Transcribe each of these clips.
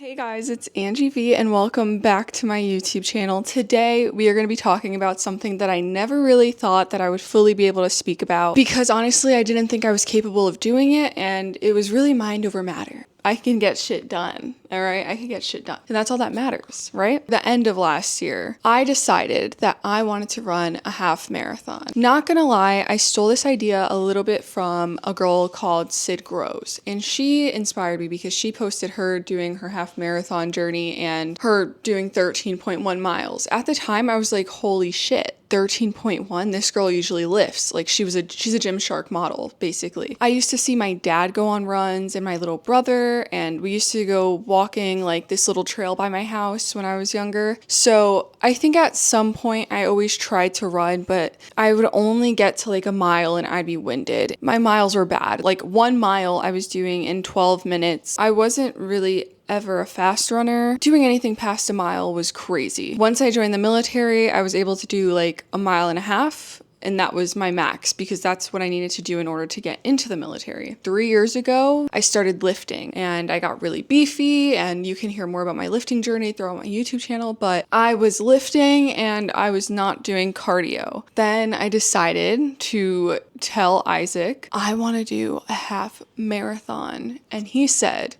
Hey guys, it's Angie V and welcome back to my YouTube channel. Today we are going to be talking about something that I never really thought that I would fully be able to speak about because honestly I didn't think I was capable of doing it, and it was really mind over matter. I can get shit done, all right? I can get shit done. And that's all that matters, right? The end of last year, I decided that I wanted to run a half marathon. Not gonna lie, I stole this idea a little bit from a girl called Sid Groves. And she inspired me because she posted her doing her half marathon journey and her doing 13.1 miles. At the time, I was like, holy shit. 13.1, this girl usually lifts. Like she's a Gymshark model, basically. I used to see my dad go on runs and my little brother, and we used to go walking like this little trail by my house when I was younger. So I think at some point I always tried to run, but I would only get to like a mile and I'd be winded. My miles were bad. Like 1 mile I was doing in 12 minutes. I wasn't really ever a fast runner. Doing anything past a mile was crazy. Once I joined the military, I was able to do like a mile and a half, and that was my max because that's what I needed to do in order to get into the military. 3 years ago, I started lifting and I got really beefy, and you can hear more about my lifting journey through my YouTube channel, but I was lifting and I was not doing cardio. Then I decided to tell Isaac, I want to do a half marathon, and he said,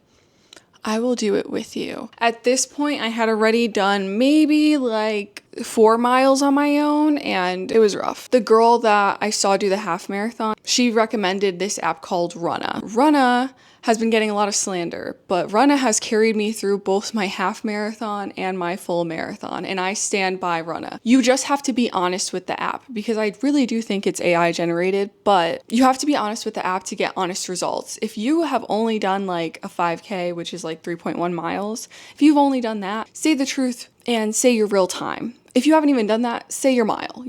I will do it with you. At this point, I had already done maybe like 4 miles on my own, and it was rough. The girl that I saw do the half marathon, she recommended this app called Runna. Runna has been getting a lot of slander, but Runna has carried me through both my half marathon and my full marathon, and I stand by Runna. You just have to be honest with the app because I really do think it's AI generated, but you have to be honest with the app to get honest results. If you have only done like a 5K, which is like 3.1 miles, if you've only done that, say the truth and say your real time. If you haven't even done that, say your mile,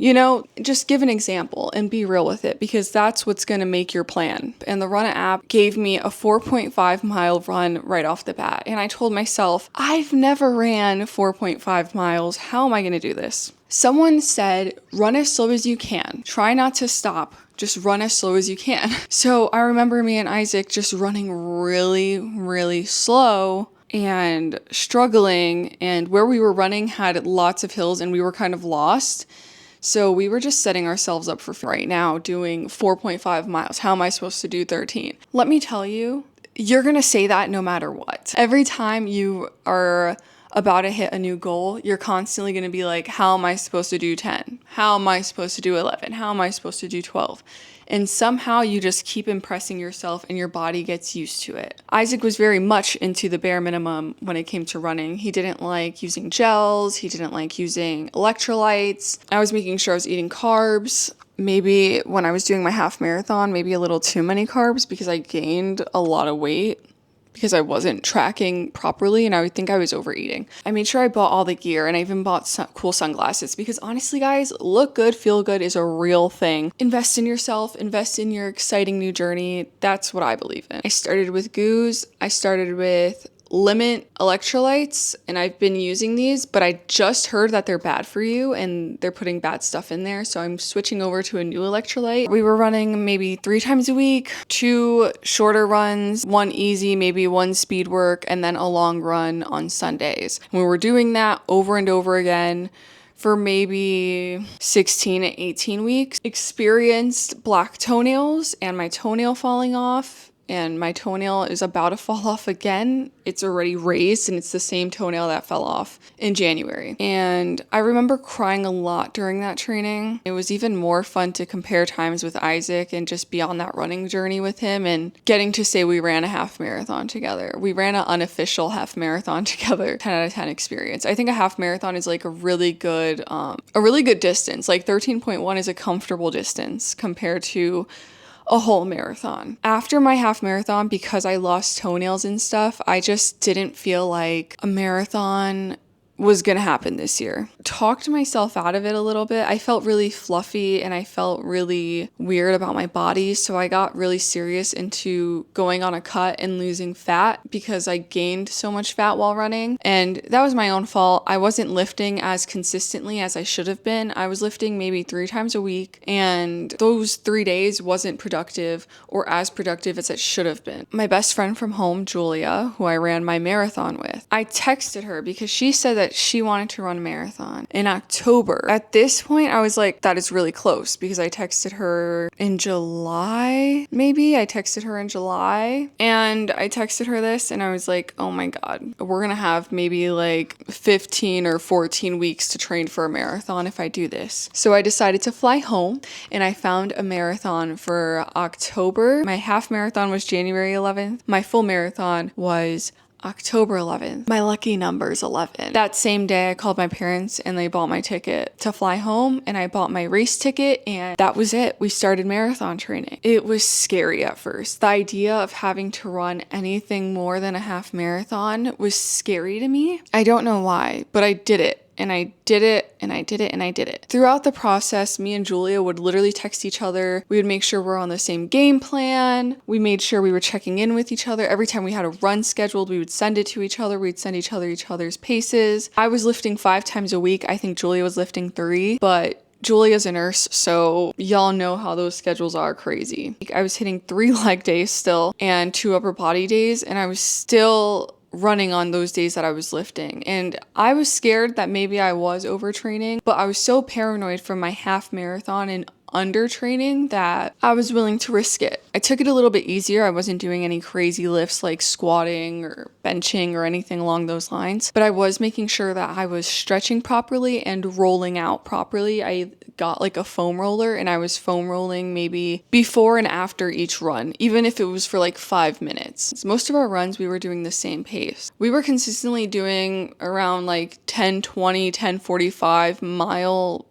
just give an example and be real with it because that's what's going to make your plan. And the Runna app gave me a 4.5 mile run right off the bat. And I told myself, I've never ran 4.5 miles. How am I going to do this? Someone said, run as slow as you can. Try not to stop. Just run as slow as you can. So I remember me and Isaac just running really, really slow and struggling, and where we were running had lots of hills and we were kind of lost. So we were just setting ourselves up for right now doing 4.5 miles. How am I supposed to do 13? Let me tell you, you're going to say that no matter what. Every time you are about to hit a new goal, you're constantly going to be like, how am I supposed to do 10? How am I supposed to do 11? How am I supposed to do 12? And somehow you just keep impressing yourself and your body gets used to it. Isaac was very much into the bare minimum when it came to running. He didn't like using gels. He didn't like using electrolytes. I was making sure I was eating carbs. Maybe when I was doing my half marathon, maybe a little too many carbs because I gained a lot of weight because I wasn't tracking properly and I would think I was overeating. I made sure I bought all the gear, and I even bought cool sunglasses because honestly guys, look good, feel good is a real thing. Invest in yourself, invest in your exciting new journey. That's what I believe in. I started with Goose. I started with Limit electrolytes, and I've been using these, but I just heard that they're bad for you and they're putting bad stuff in there, so I'm switching over to a new electrolyte. We were running maybe 3 times a week, 2 shorter runs, 1 easy, maybe 1 speed work, and then a long run on Sundays. And we were doing that over and over again for maybe 16 to 18 weeks. Experienced black toenails and my toenail falling off, and my toenail is about to fall off again. It's already raised, and it's the same toenail that fell off in January. And I remember crying a lot during that training. It was even more fun to compare times with Isaac and just be on that running journey with him and getting to say we ran a half marathon together. We ran an unofficial half marathon together. 10 out of 10 experience. I think a half marathon is like a really good distance. Like 13.1 is a comfortable distance compared to a whole marathon. After my half marathon, because I lost toenails and stuff, I just didn't feel like a marathon was going to happen this year. Talked myself out of it a little bit. I felt really fluffy and I felt really weird about my body. So I got really serious into going on a cut and losing fat because I gained so much fat while running. And that was my own fault. I wasn't lifting as consistently as I should have been. I was lifting maybe 3 times a week, and those 3 days wasn't productive or as productive as it should have been. My best friend from home, Julia, who I ran my marathon with, I texted her because she said that she wanted to run a marathon in October. At this point, I was like, that is really close, because I texted her in July, maybe. I texted her in July, and I texted her this, and I was like, oh my God, we're gonna have maybe like 15 or 14 weeks to train for a marathon if I do this. So I decided to fly home, and I found a marathon for October. My half marathon was January 11th. My full marathon was October 11th. My lucky number is 11. That same day, I called my parents and they bought my ticket to fly home, and I bought my race ticket, and that was it. We started marathon training. It was scary at first. The idea of having to run anything more than a half marathon was scary to me. I don't know why, but I did it. And I did it, and I did it, and I did it. Throughout the process, me and Julia would literally text each other. We would make sure we're on the same game plan. We made sure we were checking in with each other. Every time we had a run scheduled, we would send it to each other. We'd send each other's paces. I was lifting 5 times a week. I think Julia was lifting 3, but Julia's a nurse, so y'all know how those schedules are crazy. I was hitting 3 leg days still and 2 upper body days, and I was still running on those days that I was lifting. And I was scared that maybe I was overtraining, but I was so paranoid from my half marathon and under training that I was willing to risk it. I took it a little bit easier. I wasn't doing any crazy lifts like squatting or benching or anything along those lines, but I was making sure that I was stretching properly and rolling out properly. I got like a foam roller, and I was foam rolling maybe before and after each run, even if it was for like 5 minutes. Most of our runs, we were doing the same pace. We were consistently doing around like 10:20, 10:45 mile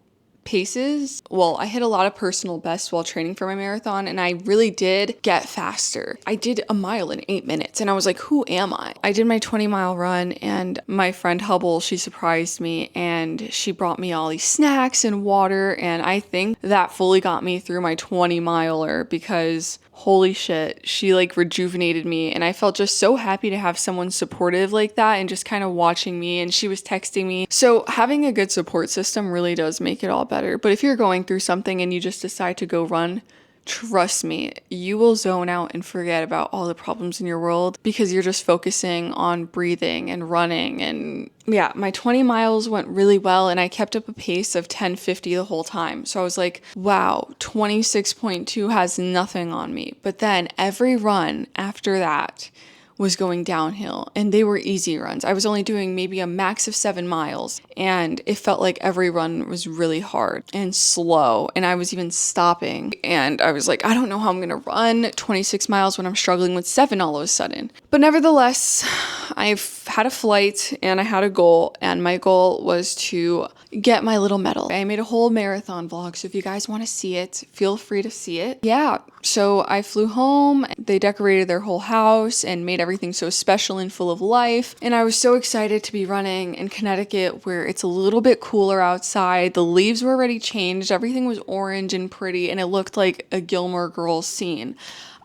paces. Well, I hit a lot of personal bests while training for my marathon, and I really did get faster. I did a mile in 8 minutes, and I was like, who am I? I did my 20-mile run, and my friend Hubble, she surprised me, and she brought me all these snacks and water, and I think that fully got me through my 20-miler, because holy shit, she like rejuvenated me, and I felt just so happy to have someone supportive like that and just kind of watching me, and she was texting me. So having a good support system really does make it all better. But if you're going through something and you just decide to go run, trust me, you will zone out and forget about all the problems in your world because you're just focusing on breathing and running. And yeah, my 20 miles went really well, and I kept up a pace of 10:50 the whole time. So I was like, wow, 26.2 has nothing on me. But then every run after that was going downhill, and they were easy runs. I was only doing maybe a max of 7 miles, and it felt like every run was really hard and slow, and I was even stopping, and I was like, I don't know how I'm gonna run 26 miles when I'm struggling with 7 all of a sudden. But nevertheless, I've had a flight and I had a goal, and my goal was to get my little medal. I made a whole marathon vlog, so if you guys want to see it, feel free to see it. Yeah, so I flew home. They decorated their whole house and made everything so special and full of life, and I was so excited to be running in Connecticut, where it's a little bit cooler outside. The leaves were already changed, everything was orange and pretty, and it looked like a Gilmore Girls scene.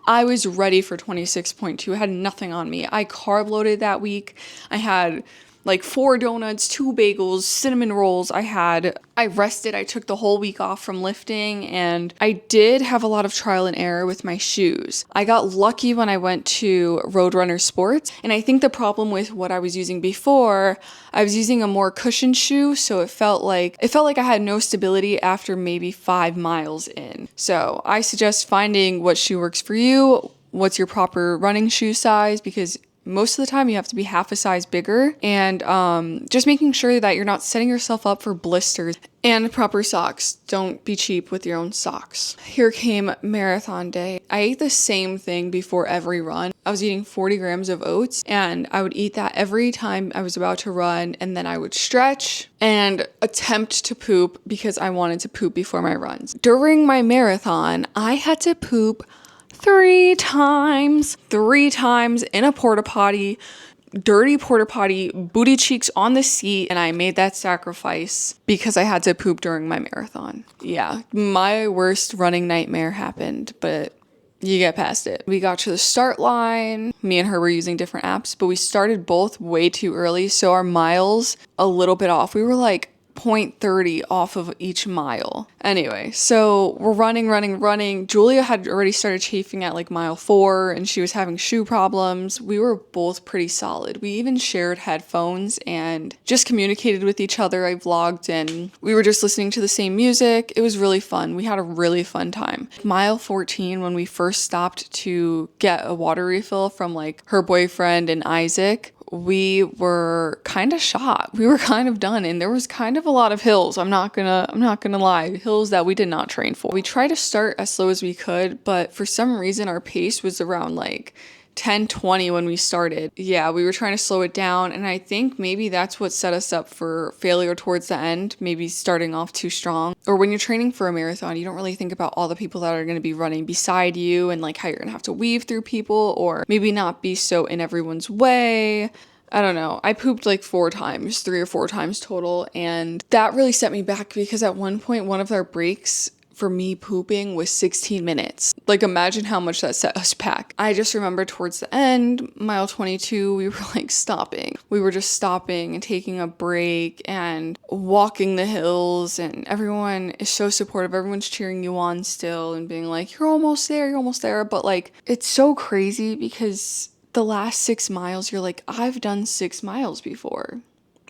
I was ready for 26.2. I had nothing on me. I carb loaded that week. I had like 4 donuts, 2 bagels, cinnamon rolls. I rested. I took the whole week off from lifting, and I did have a lot of trial and error with my shoes. I got lucky when I went to Roadrunner Sports, and I think the problem with what I was using before, I was using a more cushioned shoe, so it felt like I had no stability after maybe 5 miles in. So I suggest finding what shoe works for you, what's your proper running shoe size, because most of the time you have to be half a size bigger, and just making sure that you're not setting yourself up for blisters. And proper socks. Don't be cheap with your own socks. Here came marathon day. I ate the same thing before every run. I was eating 40 grams of oats, and I would eat that every time I was about to run, and then I would stretch and attempt to poop because I wanted to poop before my runs. During my marathon, I had to poop 3 times in a porta potty dirty porta potty, booty cheeks on the seat, and I made that sacrifice because I had to poop during my marathon. Yeah, my worst running nightmare happened, but you get past it. We got to the start line. Me and her were using different apps, but we started both way too early, so our miles a little bit off. We were like 0.30 off of each mile. Anyway, so we're running. Julia had already started chafing at like mile 4 and she was having shoe problems. We were both pretty solid. We even shared headphones and just communicated with each other. I vlogged and we were just listening to the same music. It was really fun. We had a really fun time. Mile 14, when we first stopped to get a water refill from like her boyfriend and Isaac, we were kind of shot. We were kind of done, and there was kind of a lot of hills. I'm not gonna lie, hills that we did not train for. We tried to start as slow as we could, but for some reason our pace was around like 10:20 when we started. Yeah, we were trying to slow it down, and I think maybe that's what set us up for failure towards the end, maybe starting off too strong. Or when you're training for a marathon, you don't really think about all the people that are going to be running beside you and like how you're going to have to weave through people or maybe not be so in everyone's way. I don't know. I pooped like 3 or 4 times total, and that really set me back because at one point, one of our breaks for me pooping was 16 minutes. Like, imagine how much that set us back. I just remember towards the end, mile 22, we were like stopping. We were just stopping and taking a break and walking the hills, and everyone is so supportive. Everyone's cheering you on still and being like, you're almost there. But like, it's so crazy because the last 6 miles, you're like, I've done 6 miles before.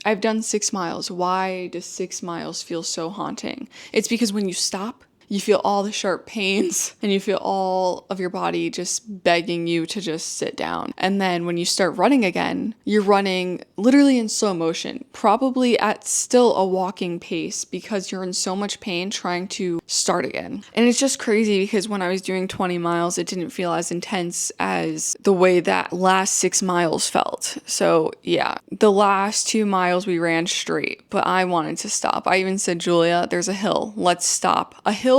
I've done 6 miles. Why does 6 miles feel so haunting? It's because when you stop, you feel all the sharp pains and you feel all of your body just begging you to just sit down. And then when you start running again, you're running literally in slow motion, probably at still a walking pace because you're in so much pain trying to start again. And it's just crazy because when I was doing 20 miles, it didn't feel as intense as the way that last 6 miles felt. So yeah, the last 2 miles we ran straight, but I wanted to stop. I even said, Julia, there's a hill. Let's stop. A hill.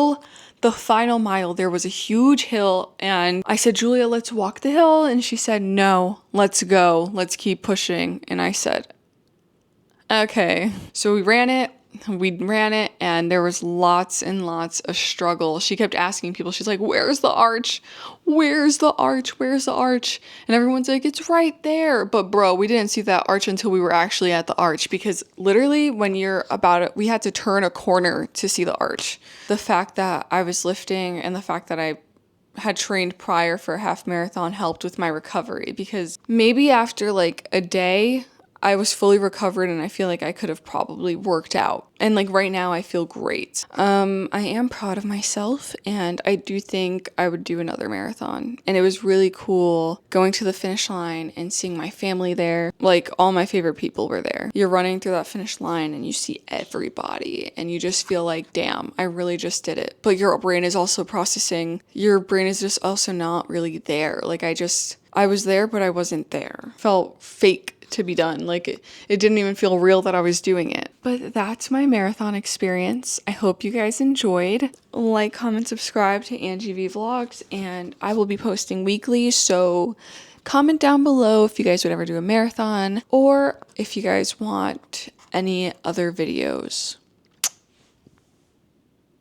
The final mile, there was a huge hill, and I said, Julia, let's walk the hill. And she said, no, let's go. Let's keep pushing. And I said, okay. So we ran it, and there was lots and lots of struggle. She kept asking people, she's like, where's the arch? Where's the arch? Where's the arch? And everyone's like, it's right there. But bro, we didn't see that arch until we were actually at the arch, because literally when you're about it, we had to turn a corner to see the arch. The fact that I was lifting and the fact that I had trained prior for a half marathon helped with my recovery, because maybe after like a day, I was fully recovered and I feel like I could have probably worked out. And like right now I feel great. I am proud of myself, and I do think I would do another marathon. And it was really cool going to the finish line and seeing my family there. Like all my favorite people were there. You're running through that finish line and you see everybody and you just feel like, damn, I really just did it. But your brain is also processing. Your brain is just also not really there. Like I was there, but I wasn't there. Felt fake to be done. Like it didn't even feel real that I was doing it. But that's my marathon experience. I hope you guys enjoyed. Like, comment, subscribe to Angie V Vlogs, and I will be posting weekly, so comment down below if you guys would ever do a marathon or if you guys want any other videos.